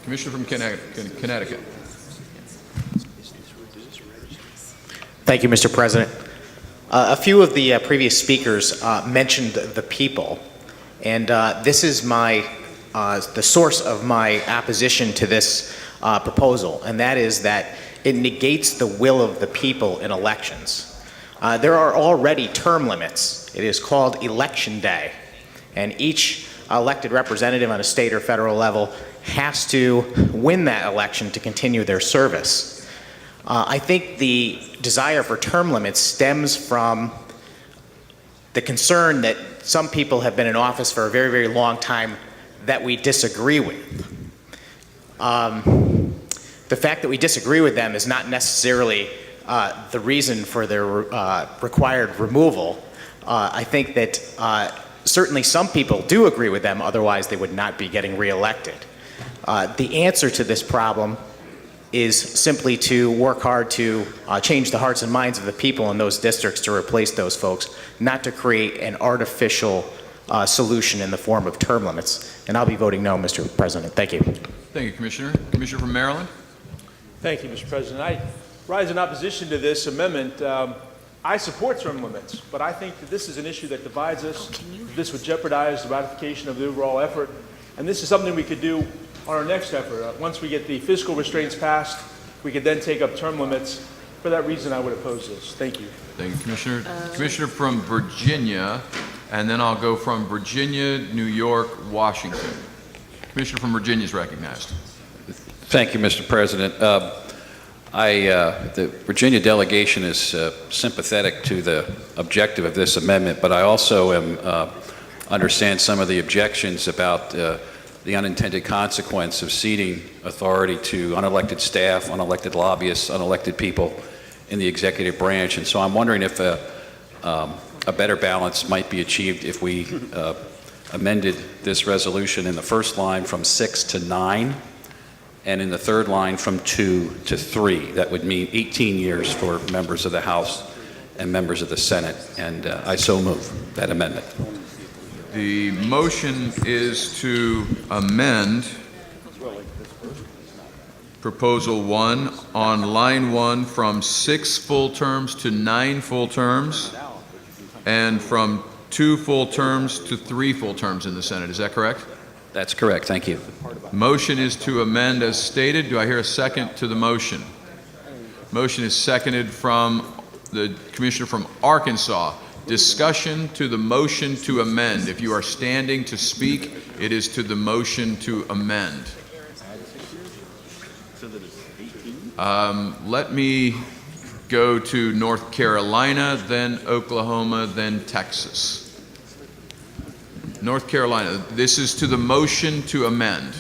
Commissioner from Connecticut. Thank you, Mr. President. A few of the previous speakers mentioned the people, and this is the source of my opposition to this proposal, and that is that it negates the will of the people in elections. There are already term limits. It is called Election Day, and each elected representative on a state or federal level has to win that election to continue their service. I think the desire for term limits stems from the concern that some people have been in office for a very, very long time that we disagree with. The fact that we disagree with them is not necessarily the reason for their required removal. I think that certainly some people do agree with them, otherwise they would not be getting reelected. The answer to this problem is simply to work hard to change the hearts and minds of the people in those districts to replace those folks, not to create an artificial solution in the form of term limits. And I'll be voting no, Mr. President. Thank you. Thank you, Commissioner. Commissioner from Maryland. Thank you, Mr. President. I rise in opposition to this amendment. I support term limits, but I think that this is an issue that divides us. This would jeopardize the ratification of the overall effort, and this is something we could do on our next effort. Once we get the fiscal restraints passed, we could then take up term limits. For that reason, I would oppose this. Thank you. Thank you, Commissioner. Commissioner from Virginia, and then I'll go from Virginia, New York, Washington. Commissioner from Virginia is recognized. Thank you, Mr. President. The Virginia delegation is sympathetic to the objective of this amendment, but I also understand some of the objections about the unintended consequence of ceding authority to unelected staff, unelected lobbyists, unelected people in the executive branch. And so I'm wondering if a better balance might be achieved if we amended this resolution in the first line from 6 to 9, and in the third line from 2 to 3. That would mean 18 years for members of the House and members of the Senate. And I so move that amendment. The motion is to amend Proposal 1 on line 1 from 6 full terms to 9 full terms, and from 2 full terms to 3 full terms in the Senate. Is that correct? That's correct. Thank you. Motion is to amend as stated. Do I hear a second to the motion? Motion is seconded from the Commissioner from Arkansas. Discussion to the motion to amend. If you are standing to speak, it is to the motion to amend. Let me go to North Carolina, then Oklahoma, then Texas. North Carolina, this is to the motion to amend.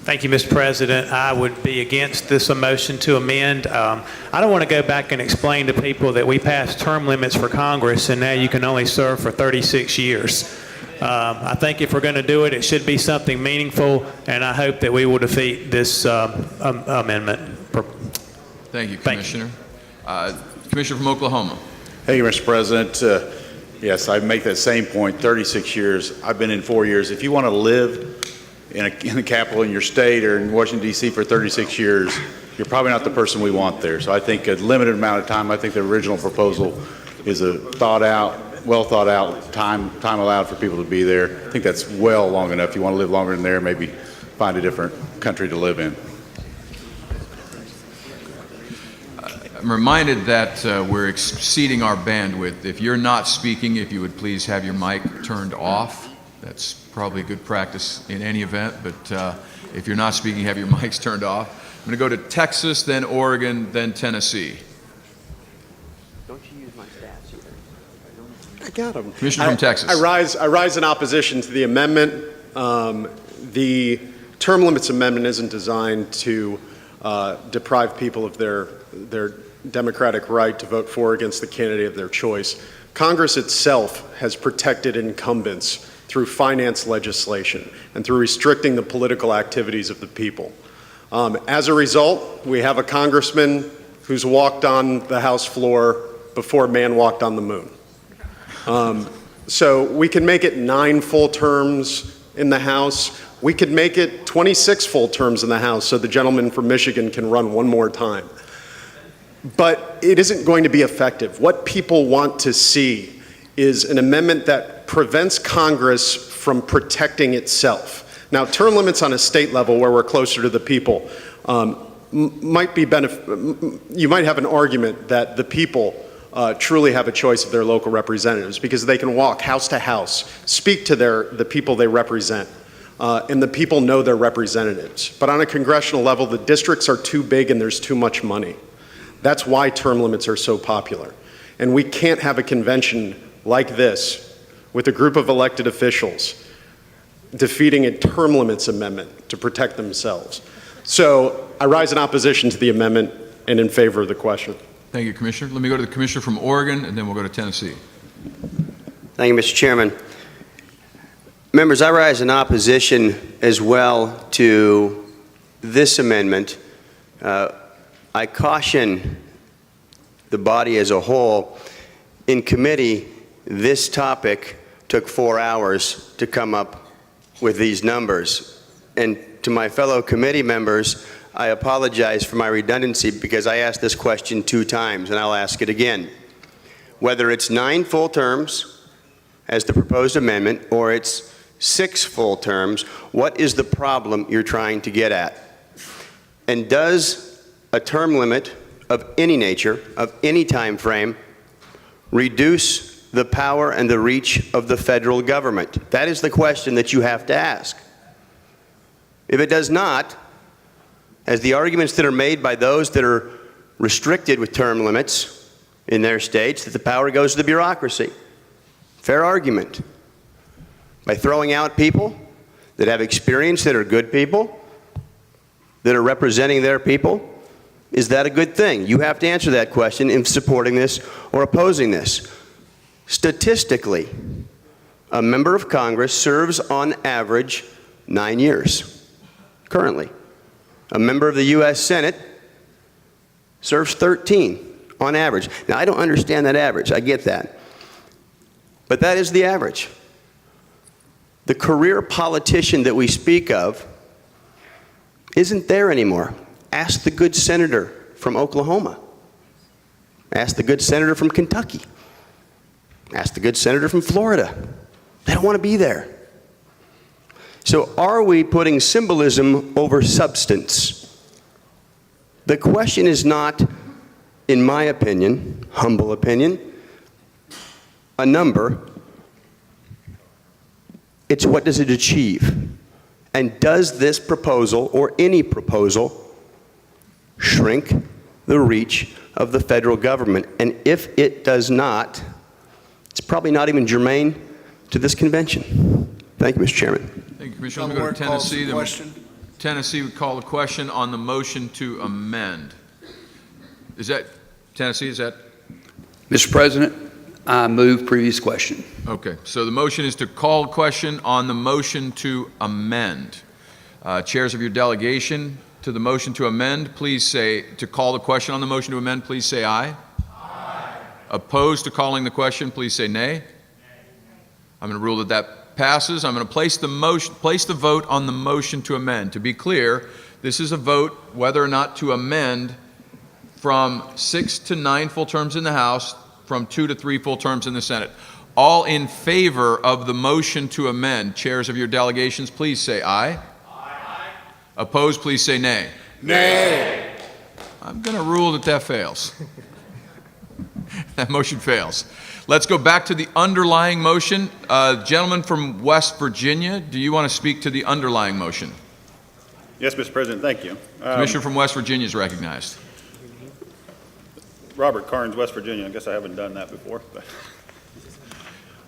Thank you, Mr. President. I would be against this motion to amend. I don't want to go back and explain to people that we passed term limits for Congress and now you can only serve for 36 years. I think if we're going to do it, it should be something meaningful, and I hope that we will defeat this amendment. Thank you, Commissioner. Commissioner from Oklahoma. Thank you, Mr. President. Yes, I make that same point, 36 years. I've been in 4 years. If you want to live in the capital in your state or in Washington, D.C. for 36 years, you're probably not the person we want there. So I think a limited amount of time. I think the original proposal is a well thought out time allowed for people to be there. I think that's well long enough. If you want to live longer than there, maybe find a different country to live in. I'm reminded that we're exceeding our bandwidth. If you're not speaking, if you would please have your mic turned off. That's probably good practice in any event, but if you're not speaking, have your mics turned off. I'm going to go to Texas, then Oregon, then Tennessee. Don't you use my stats either? I got them. Commissioner from Texas. I rise in opposition to the amendment. The term limits amendment isn't designed to deprive people of their democratic right to vote for or against the candidate of their choice. Congress itself has protected incumbents through finance legislation and through restricting the political activities of the people. As a result, we have a congressman who's walked on the House floor before man walked on the moon. So we can make it 9 full terms in the House. We could make it 26 full terms in the House so the gentleman from Michigan can run one more time. But it isn't going to be effective. What people want to see is an amendment that prevents Congress from protecting itself. Now, term limits on a state level where we're closer to the people might be you might have an argument that the people truly have a choice of their local representatives because they can walk house to house, speak to the people they represent, and the people know their representatives. But on a congressional level, the districts are too big and there's too much money. That's why term limits are so popular. And we can't have a convention like this with a group of elected officials defeating a term limits amendment to protect themselves. So I rise in opposition to the amendment and in favor of the question. Thank you, Commissioner. Let me go to the Commissioner from Oregon, and then we'll go to Tennessee. Thank you, Mr. Chairman. Members, I rise in opposition as well to this amendment. I caution the body as a whole. In committee, this topic took 4 hours to come up with these numbers. And to my fellow committee members, I apologize for my redundancy because I asked this question 2 times, and I'll ask it again. Whether it's 9 full terms, as the proposed amendment, or it's 6 full terms, what is the problem you're trying to get at? And does a term limit of any nature, of any time frame, reduce the power and the reach of the federal government? That is the question that you have to ask. If it does not, as the arguments that are made by those that are restricted with term limits in their states, that the power goes to the bureaucracy. Fair argument. By throwing out people that have experience, that are good people, that are representing their people, is that a good thing? You have to answer that question in supporting this or opposing this. Statistically, a member of Congress serves on average 9 years, currently. A member of the U.S. Senate serves 13 on average. Now, I don't understand that average. I get that. But that is the average. The career politician that we speak of isn't there anymore. Ask the good senator from Oklahoma. Ask the good senator from Kentucky. Ask the good senator from Florida. They don't want to be there. So are we putting symbolism over substance? The question is not, in my opinion, humble opinion, a number. It's what does it achieve? And does this proposal, or any proposal, shrink the reach of the federal government? And if it does not, it's probably not even germane to this convention. Thank you, Mr. Chairman. Thank you, Commissioner. Let me go to Tennessee. Tennessee would call a question on the motion to amend. Is that, Tennessee, is that? Mr. President, I move previous question. Okay, so the motion is to call a question on the motion to amend. Chairs of your delegation, to the motion to amend, please say, to call the question on the motion to amend, please say aye. Aye. Opposed to calling the question, please say nay. Nay. I'm going to rule that that passes. I'm going to place the vote on the motion to amend. To be clear, this is a vote whether or not to amend from 6 to 9 full terms in the House, from 2 to 3 full terms in the Senate. All in favor of the motion to amend, chairs of your delegations, please say aye. Opposed, please say nay. Nay. I'm going to rule that that fails. That motion fails. Let's go back to the underlying motion. Gentleman from West Virginia, do you want to speak to the underlying motion? Yes, Mr. President, thank you. Commissioner from West Virginia is recognized. Robert Carnes, West Virginia. I guess I haven't done that before. But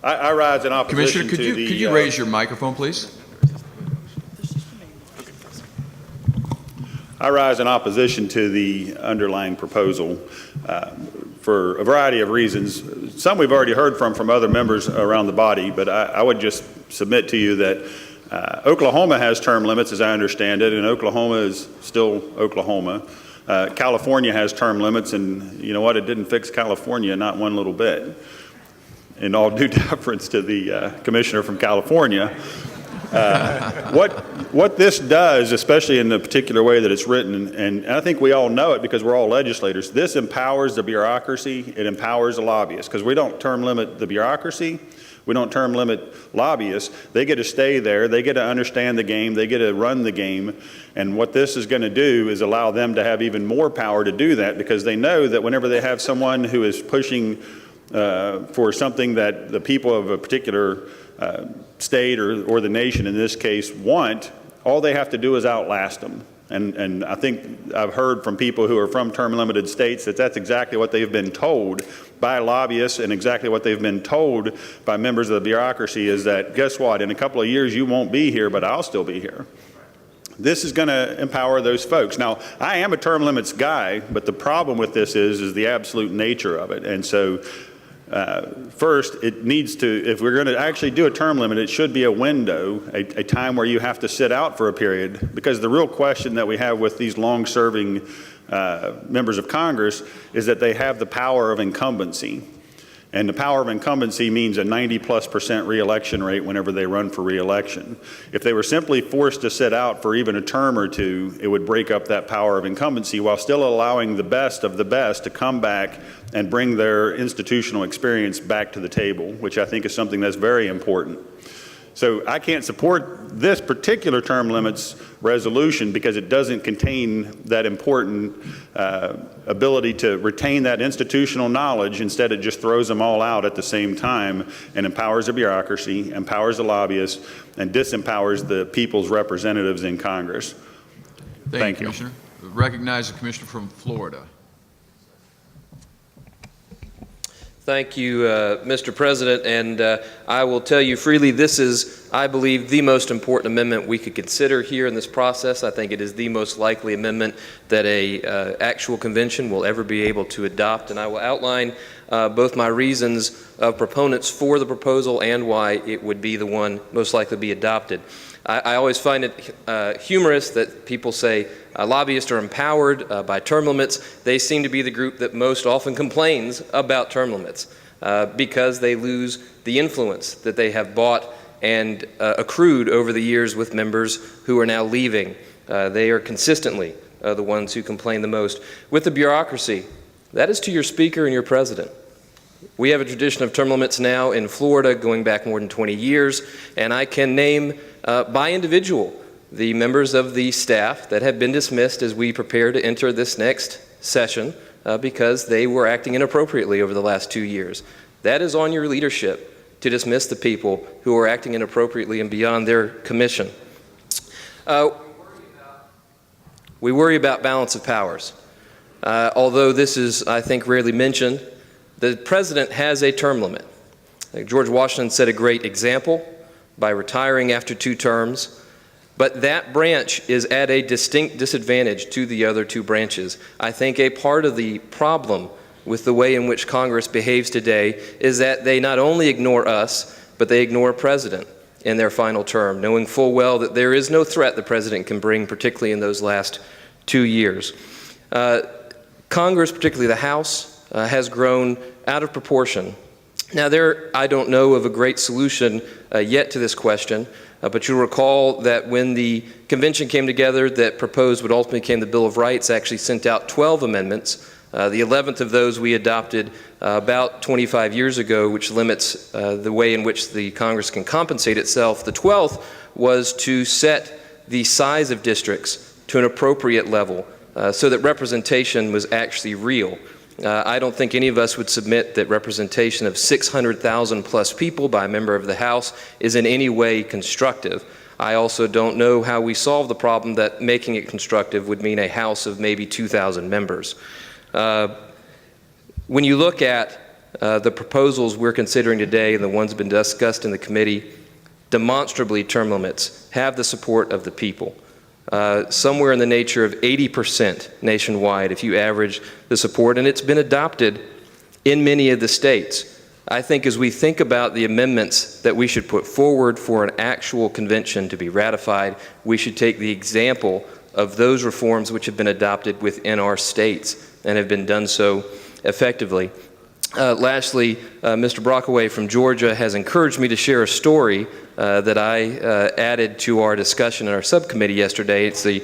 I rise in opposition Commissioner, could you raise your microphone, please? I rise in opposition to the underlying proposal for a variety of reasons. Some we've already heard from other members around the body, but I would just submit to you that Oklahoma has term limits, as I understand it, and Oklahoma is still Oklahoma. California has term limits, and you know what? It didn't fix California, not one little bit. In all due deference to the commissioner from California, What this does, especially in the particular way that it's written, and I think we all know it because we're all legislators, this empowers the bureaucracy, it empowers the lobbyists, because we don't term limit the bureaucracy, we don't term limit lobbyists. They get to stay there, they get to understand the game, they get to run the game, and what this is going to do is allow them to have even more power to do that, because they know that whenever they have someone who is pushing for something that the people of a particular state or the nation in this case want, all they have to do is outlast them. And I think I've heard from people who are from term-limited states that that's exactly what they've been told by lobbyists, and exactly what they've been told by members of the bureaucracy is that, guess what, in a couple of years you won't be here, but I'll still be here. This is going to empower those folks. Now, I am a term limits guy, but the problem with this is the absolute nature of it. And so first, it needs to, if we're going to actually do a term limit, it should be a window, a time where you have to sit out for a period, because the real question that we have with these long-serving members of Congress is that they have the power of incumbency. And the power of incumbency means a 90+% reelection rate whenever they run for reelection. If they were simply forced to sit out for even a term or two, it would break up that power of incumbency while still allowing the best of the best to come back and bring their institutional experience back to the table, which I think is something that's very important. So I can't support this particular term limits resolution because it doesn't contain that important ability to retain that institutional knowledge. Instead, it just throws them all out at the same time and empowers the bureaucracy, empowers the lobbyists, and disempowers the people's representatives in Congress. Thank you. Commissioner. Recognize the Commissioner from Florida. Thank you, Mr. President, and I will tell you freely, this is, I believe, the most important amendment we could consider here in this process. I think it is the most likely amendment that a actual convention will ever be able to adopt, and I will outline both my reasons of proponents for the proposal and why it would be the one most likely to be adopted. I always find it humorous that people say lobbyists are empowered by term limits. They seem to be the group that most often complains about term limits because they lose the influence that they have bought and accrued over the years with members who are now leaving. They are consistently the ones who complain the most. With the bureaucracy, that is to your Speaker and your President. We have a tradition of term limits now in Florida going back more than 20 years, and I can name by individual the members of the staff that have been dismissed as we prepare to enter this next session because they were acting inappropriately over the last 2 years. That is on your leadership to dismiss the people who are acting inappropriately and beyond their commission. We worry about balance of powers. Although this is, I think, rarely mentioned, the President has a term limit. George Washington set a great example by retiring after 2 terms, but that branch is at a distinct disadvantage to the other 2 branches. I think a part of the problem with the way in which Congress behaves today is that they not only ignore us, but they ignore a president in their final term, knowing full well that there is no threat the president can bring, particularly in those last 2 years. Congress, particularly the House, has grown out of proportion. Now, I don't know of a great solution yet to this question, but you'll recall that when the convention came together that proposed what ultimately became the Bill of Rights, actually sent out 12 amendments. The 11th of those we adopted about 25 years ago, which limits the way in which the Congress can compensate itself. The 12th was to set the size of districts to an appropriate level so that representation was actually real. I don't think any of us would submit that representation of 600,000 plus people by a member of the House is in any way constructive. I also don't know how we solve the problem that making it constructive would mean a House of maybe 2,000 members. When you look at the proposals we're considering today and the ones that have been discussed in the committee, demonstrably term limits have the support of the people. Somewhere in the nature of 80% nationwide if you average the support, and it's been adopted in many of the states. I think as we think about the amendments that we should put forward for an actual convention to be ratified, we should take the example of those reforms which have been adopted within our states and have been done so effectively. Lastly, Mr. Brockaway from Georgia has encouraged me to share a story that I added to our discussion in our subcommittee yesterday. It's the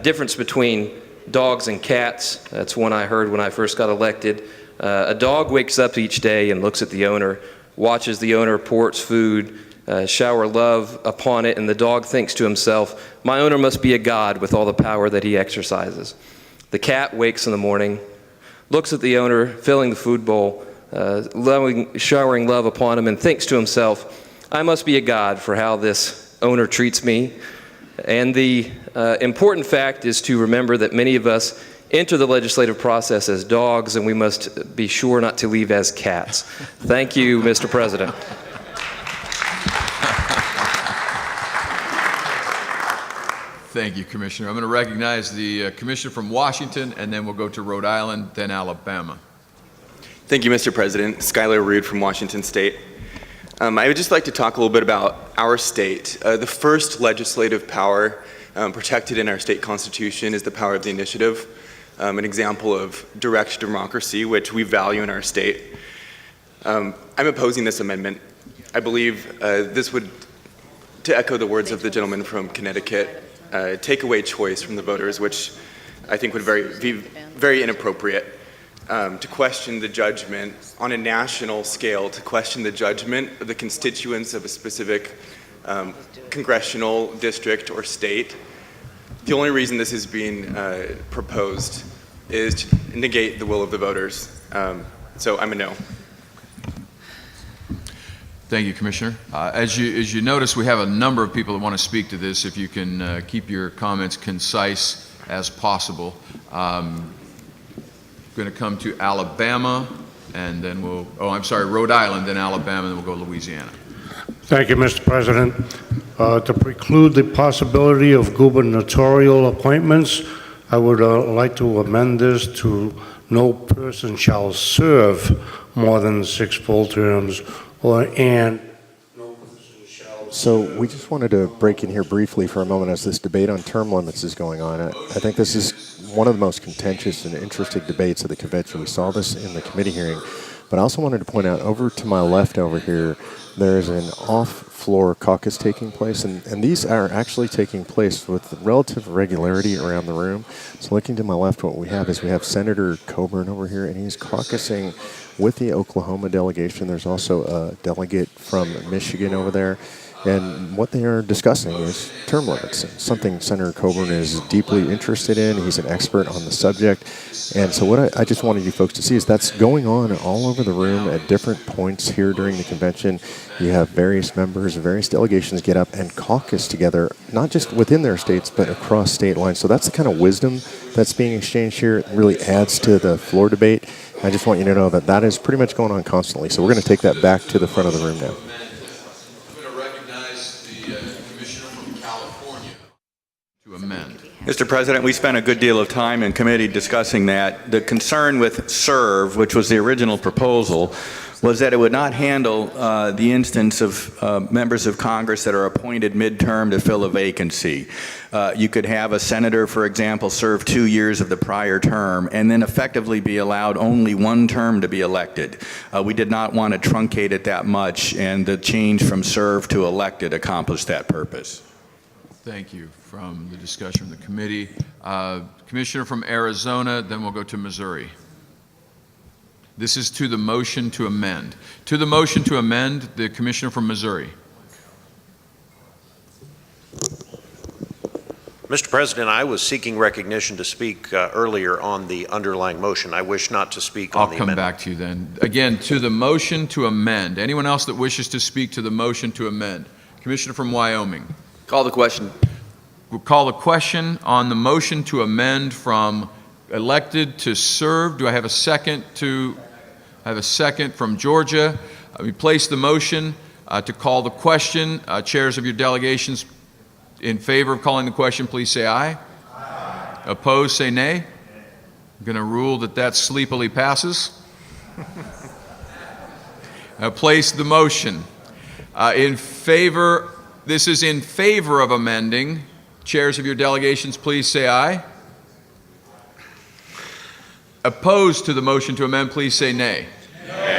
difference between dogs and cats. That's one I heard when I first got elected. A dog wakes up each day and looks at the owner, watches the owner pour its food, shower love upon it, and the dog thinks to himself, "My owner must be a god with all the power that he exercises." The cat wakes in the morning, looks at the owner filling the food bowl, showering love upon him, and thinks to himself, "I must be a god for how this owner treats me." And the important fact is to remember that many of us enter the legislative process as dogs, and we must be sure not to leave as cats. Thank you, Mr. President. Thank you, Commissioner. I'm going to recognize the Commissioner from Washington, and then we'll go to Rhode Island, then Alabama. Thank you, Mr. President. Skylar Rood from Washington State. I would just like to talk a little bit about our state. The first legislative power protected in our state constitution is the power of the initiative, an example of direct democracy, which we value in our state. I'm opposing this amendment. I believe this would, to echo the words of the gentleman from Connecticut, take away choice from the voters, which I think would be very inappropriate. To question the judgment on a national scale, to question the judgment of the constituents of a specific congressional district or state. The only reason this is being proposed is to negate the will of the voters. So I'm a no. Thank you, Commissioner. As you notice, we have a number of people that want to speak to this. If you can keep your comments concise as possible. Going to come to Alabama, and then Rhode Island, then Alabama, and then we'll go to Louisiana. Thank you, Mr. President. To preclude the possibility of gubernatorial appointments, I would like to amend this to no person shall serve more than 6 full terms, So we just wanted to break in here briefly for a moment as this debate on term limits is going on. I think this is one of the most contentious and interesting debates of the convention. We saw this in the committee hearing, but I also wanted to point out over to my left over here, there is an off-floor caucus taking place, and these are actually taking place with relative regularity around the room. So looking to my left, what we have is we have Senator Coburn over here, and he's caucusing with the Oklahoma delegation. There's also a delegate from Michigan over there. And what they are discussing is term limits, something Senator Coburn is deeply interested in. He's an expert on the subject. And so what I just wanted you folks to see is that's going on all over the room at different points here during the convention. You have various members, various delegations get up and caucus together, not just within their states, but across state lines. So that's the kind of wisdom that's being exchanged here. It really adds to the floor debate. I just want you to know that that is pretty much going on constantly. So we're going to take that back to the front of the room now. Mr. President, we spent a good deal of time in committee discussing that. The concern with SERVE, which was the original proposal, was that it would not handle the instance of members of Congress that are appointed midterm to fill a vacancy. You could have a senator, for example, serve 2 years of the prior term and then effectively be allowed only 1 term to be elected. We did not want to truncate it that much, and the change from serve to elected accomplished that purpose. Thank you. From the discussion of the committee. Commissioner from Arizona, then we'll go to Missouri. This is to the motion to amend. To the motion to amend, the Commissioner from Missouri. Mr. President, I was seeking recognition to speak earlier on the underlying motion. I wish not to speak on the amendment. I'll come back to you then. Again, to the motion to amend. Anyone else that wishes to speak to the motion to amend? Commissioner from Wyoming. Call the question. We'll call the question on the motion to amend from elected to serve. Do I have a second I have a second from Georgia. We place the motion to call the question. Chairs of your delegations in favor of calling the question, please say aye. Aye. Opposed, say nay. I'm going to rule that sleepily passes. Place the motion. In favor, this is in favor of amending. Chairs of your delegations, please say aye. Opposed to the motion to amend, please say nay. Nay.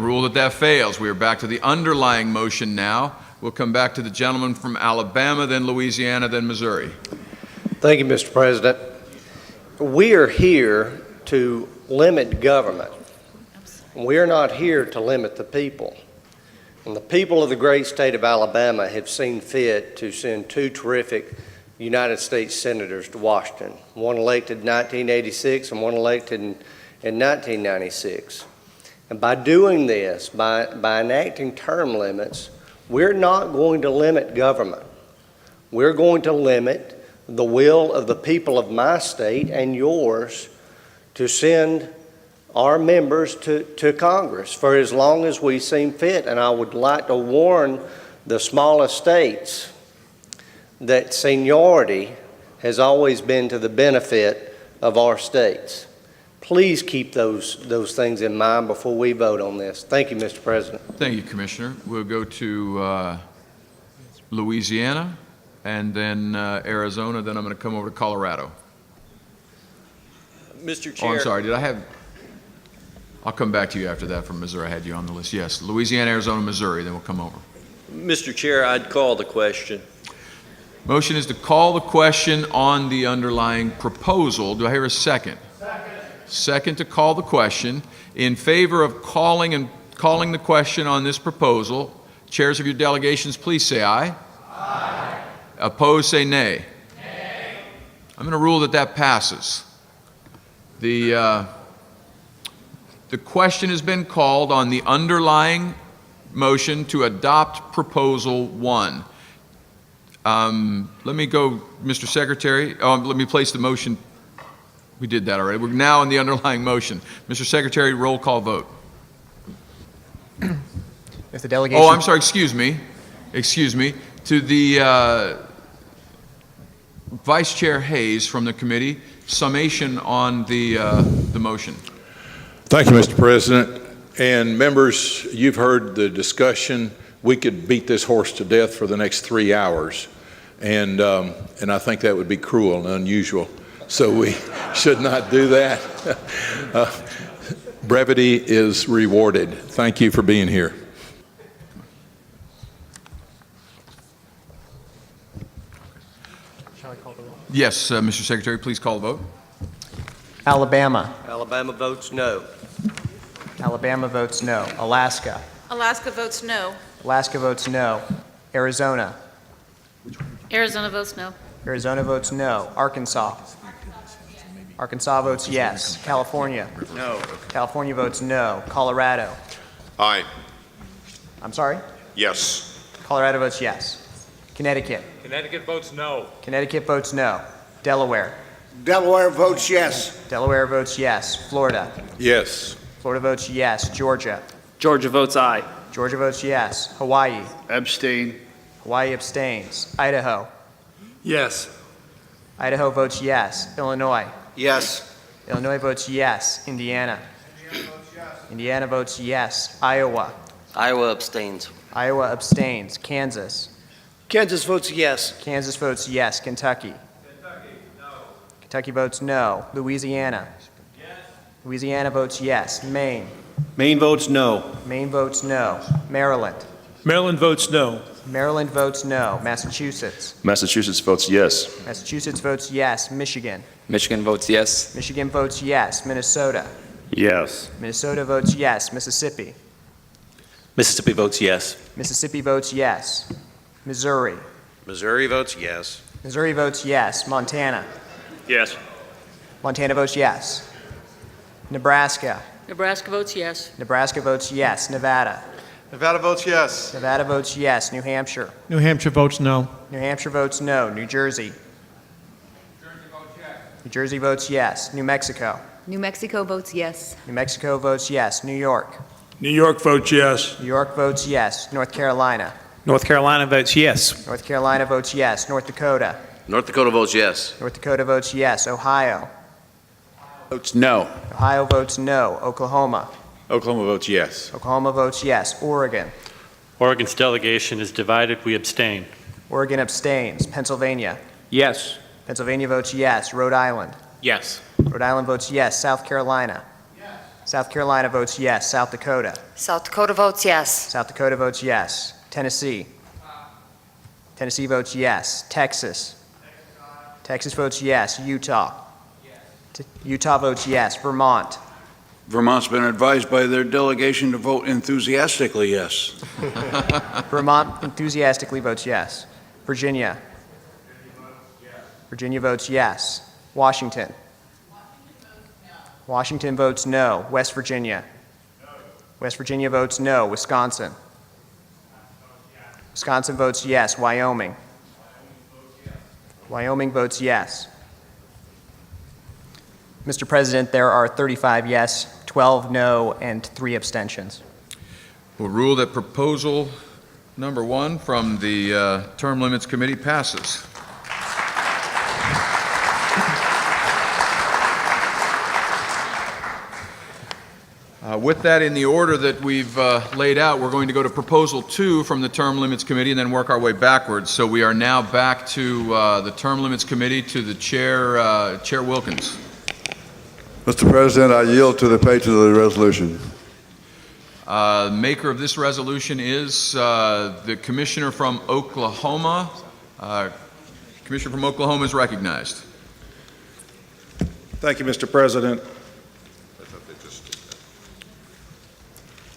rule that that fails. We are back to the underlying motion now. We'll come back to the gentleman from Alabama, then Louisiana, then Missouri. Thank you, Mr. President. We are here to limit government. We are not here to limit the people. And the people of the great state of Alabama have seen fit to send two terrific United States senators to Washington, one elected in 1986 and one elected in 1996. And by doing this, by enacting term limits, we're not going to limit government. We're going to limit the will of the people of my state and yours to send our members to Congress for as long as we seem fit. And I would like to warn the smallest states that seniority has always been to the benefit of our states. Please keep those things in mind before we vote on this. Thank you, Mr. President. Thank you, Commissioner. We'll go to Louisiana and then Arizona, then I'm going to come over to Colorado. Mr. Chair. Oh, I'm sorry, I'll come back to you after that from Missouri. I had you on the list. Yes, Louisiana, Arizona, Missouri, then we'll come over. Mr. Chair, I'd call the question. Motion is to call the question on the underlying proposal. Do I hear a second? Second to call the question. In favor of calling the question on this proposal, chairs of your delegations, please say aye. Aye. Opposed, say nay. Nay. I'm going to rule that passes. The question has been called on the underlying motion to adopt Proposal 1. Let me go, Mr. Secretary. Let me place the motion. We did that already. We're now on the underlying motion. Mr. Secretary, roll call vote. If the delegation... Oh, I'm sorry. Excuse me. To the Vice Chair Hayes from the committee, summation on the motion. Thank you, Mr. President. And members, you've heard the discussion. We could beat this horse to death for the next 3 hours. And I think that would be cruel and unusual. So we should not do that. Brevity is rewarded. Thank you for being here. Shall I call the roll? Yes, Mr. Secretary, please call the vote. Alabama. Alabama votes no. Alabama votes no. Alaska. Alaska votes no. Alaska votes no. Arizona. Arizona votes no. Arizona votes no. Arkansas. Arkansas votes yes. California. No. California votes no. Colorado. Aye. I'm sorry? Yes. Colorado votes yes. Connecticut. Connecticut votes no. Connecticut votes no. Delaware. Delaware votes yes. Delaware votes yes. Florida. Yes. Florida votes yes. Georgia. Georgia votes aye. Georgia votes yes. Hawaii. Abstain. Hawaii abstains. Idaho. Yes. Idaho votes yes. Illinois. Yes. Illinois votes yes. Indiana. Indiana votes yes. Iowa. Iowa abstains. Iowa abstains. Kansas. Kansas votes yes. Kansas votes yes. Kentucky. Kentucky votes no. Louisiana. Louisiana votes yes. Maine. Maine votes no. Maine votes no. Maryland. Maryland votes no. Maryland votes no. Massachusetts. Massachusetts votes yes. Massachusetts votes yes. Michigan. Michigan votes yes. Michigan votes yes. Minnesota. Yes. Minnesota votes yes. Mississippi. Mississippi votes yes. Mississippi votes yes. Missouri. Missouri votes yes. Missouri votes yes. Montana. Yes. Montana votes yes. Nebraska. Nebraska votes yes. Nebraska votes yes. Nevada. Nevada votes yes. Nevada votes yes. New Hampshire. New Hampshire votes no. New Hampshire votes no. New Jersey. New Jersey votes yes. New Mexico. New Mexico votes yes. New Mexico votes yes. New York. New York votes yes. New York votes yes. North Carolina. North Carolina votes yes. North Carolina votes yes. North Dakota. North Dakota votes yes. North Dakota votes yes. Ohio. Votes no. Ohio votes no. Oklahoma. Oklahoma votes yes. Oklahoma votes yes. Oregon. Oregon's delegation is divided. We abstain. Oregon abstains. Pennsylvania. Yes. Pennsylvania votes yes. Rhode Island. Yes. Rhode Island votes yes. South Carolina. South Carolina votes yes. South Dakota. South Dakota votes yes. South Dakota votes yes. Tennessee. Tennessee votes yes. Texas. Texas votes yes. Utah. Utah votes yes. Vermont. Vermont's been advised by their delegation to vote enthusiastically yes. Vermont enthusiastically votes yes. Virginia. Virginia votes yes. Washington. Washington votes no. West Virginia. West Virginia votes no. Wisconsin. Wisconsin votes yes. Wyoming. Wyoming votes yes. Mr. President, there are 35 yes, 12 no, and 3 abstentions. We'll rule that proposal number 1 from the Term Limits Committee passes. With that, in the order that we've laid out, we're going to go to Proposal 2 from the Term Limits Committee and then work our way backwards. So we are now back to the Term Limits Committee, to the Chair, Chair Wilkins. Mr. President, I yield to the pages of the resolution. Maker of this resolution is the Commissioner from Oklahoma. Commissioner from Oklahoma is recognized. Thank you, Mr. President.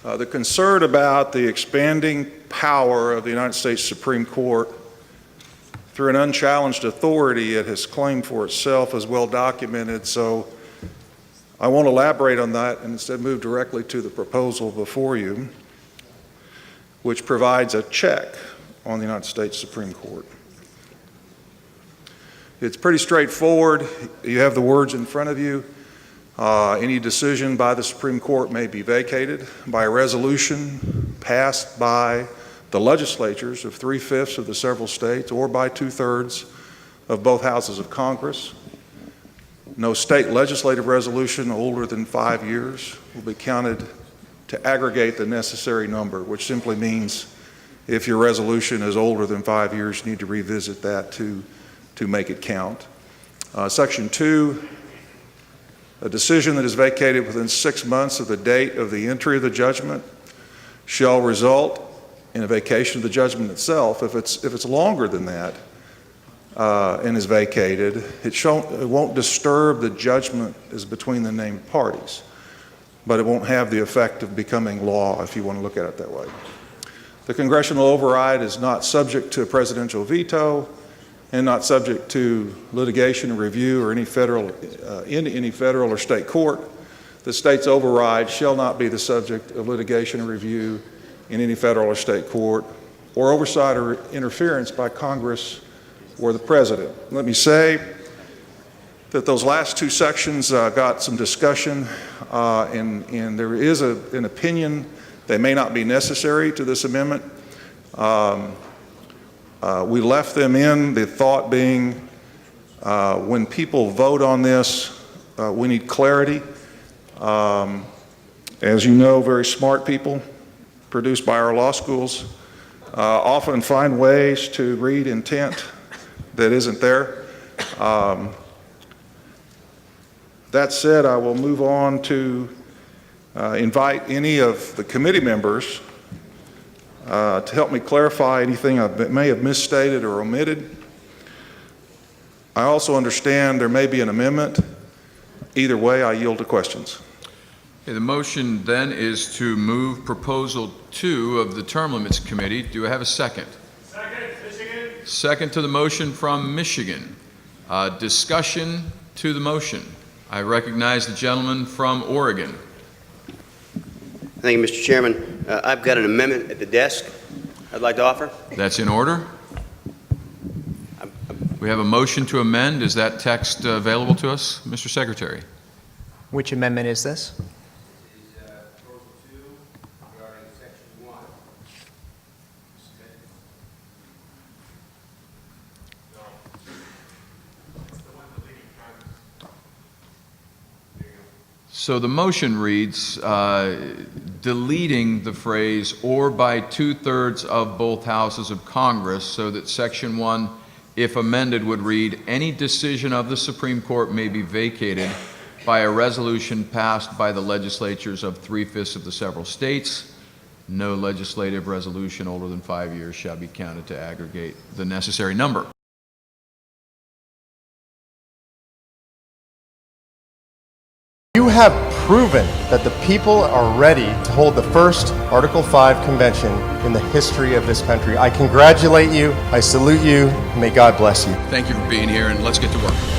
The concern about the expanding power of the United States Supreme Court through an unchallenged authority it has claimed for itself is well documented, so I won't elaborate on that and instead move directly to the proposal before you, which provides a check on the United States Supreme Court. It's pretty straightforward. You have the words in front of you. Any decision by the Supreme Court may be vacated by a resolution passed by the legislatures of 3/5 of the several states or by 2/3 of both houses of Congress. No state legislative resolution older than 5 years will be counted to aggregate the necessary number, which simply means if your resolution is older than 5 years, you need to revisit that to make it count. Section 2, a decision that is vacated within 6 months of the date of the entry of the judgment shall result in a vacation of the judgment itself. If it's longer than that and is vacated, it won't disturb the judgment as between the named parties, but it won't have the effect of becoming law, if you want to look at it that way. The congressional override is not subject to a presidential veto and not subject to litigation or review or any federal or state court. The state's override shall not be the subject of litigation or review in any federal or state court or oversight or interference by Congress or the President. Let me say that those last 2 sections got some discussion, and there is an opinion they may not be necessary to this amendment. We left them in, the thought being when people vote on this, we need clarity. As you know, very smart people produced by our law schools often find ways to read intent that isn't there. That said, I will move on to invite any of the committee members to help me clarify anything I may have misstated or omitted. I also understand there may be an amendment. Either way, I yield to questions. Okay, the motion then is to move Proposal 2 of the Term Limits Committee. Do I have a second? Second, Michigan. Second to the motion from Michigan. Discussion to the motion. I recognize the gentleman from Oregon. Thank you, Mr. Chairman. I've got an amendment at the desk I'd like to offer. That's in order. We have a motion to amend. Is that text available to us, Mr. Secretary? Which amendment is this? So the motion reads, deleting the phrase, or by 2/3 of both houses of Congress, so that Section 1, if amended, would read, any decision of the Supreme Court may be vacated by a resolution passed by the legislatures of 3/5 of the several states. No legislative resolution older than 5 years shall be counted to aggregate the necessary number. You have proven that the people are ready to hold the first Article 5 convention in the history of this country. I congratulate you, I salute you, may God bless you. Thank you for being here, and let's get to work.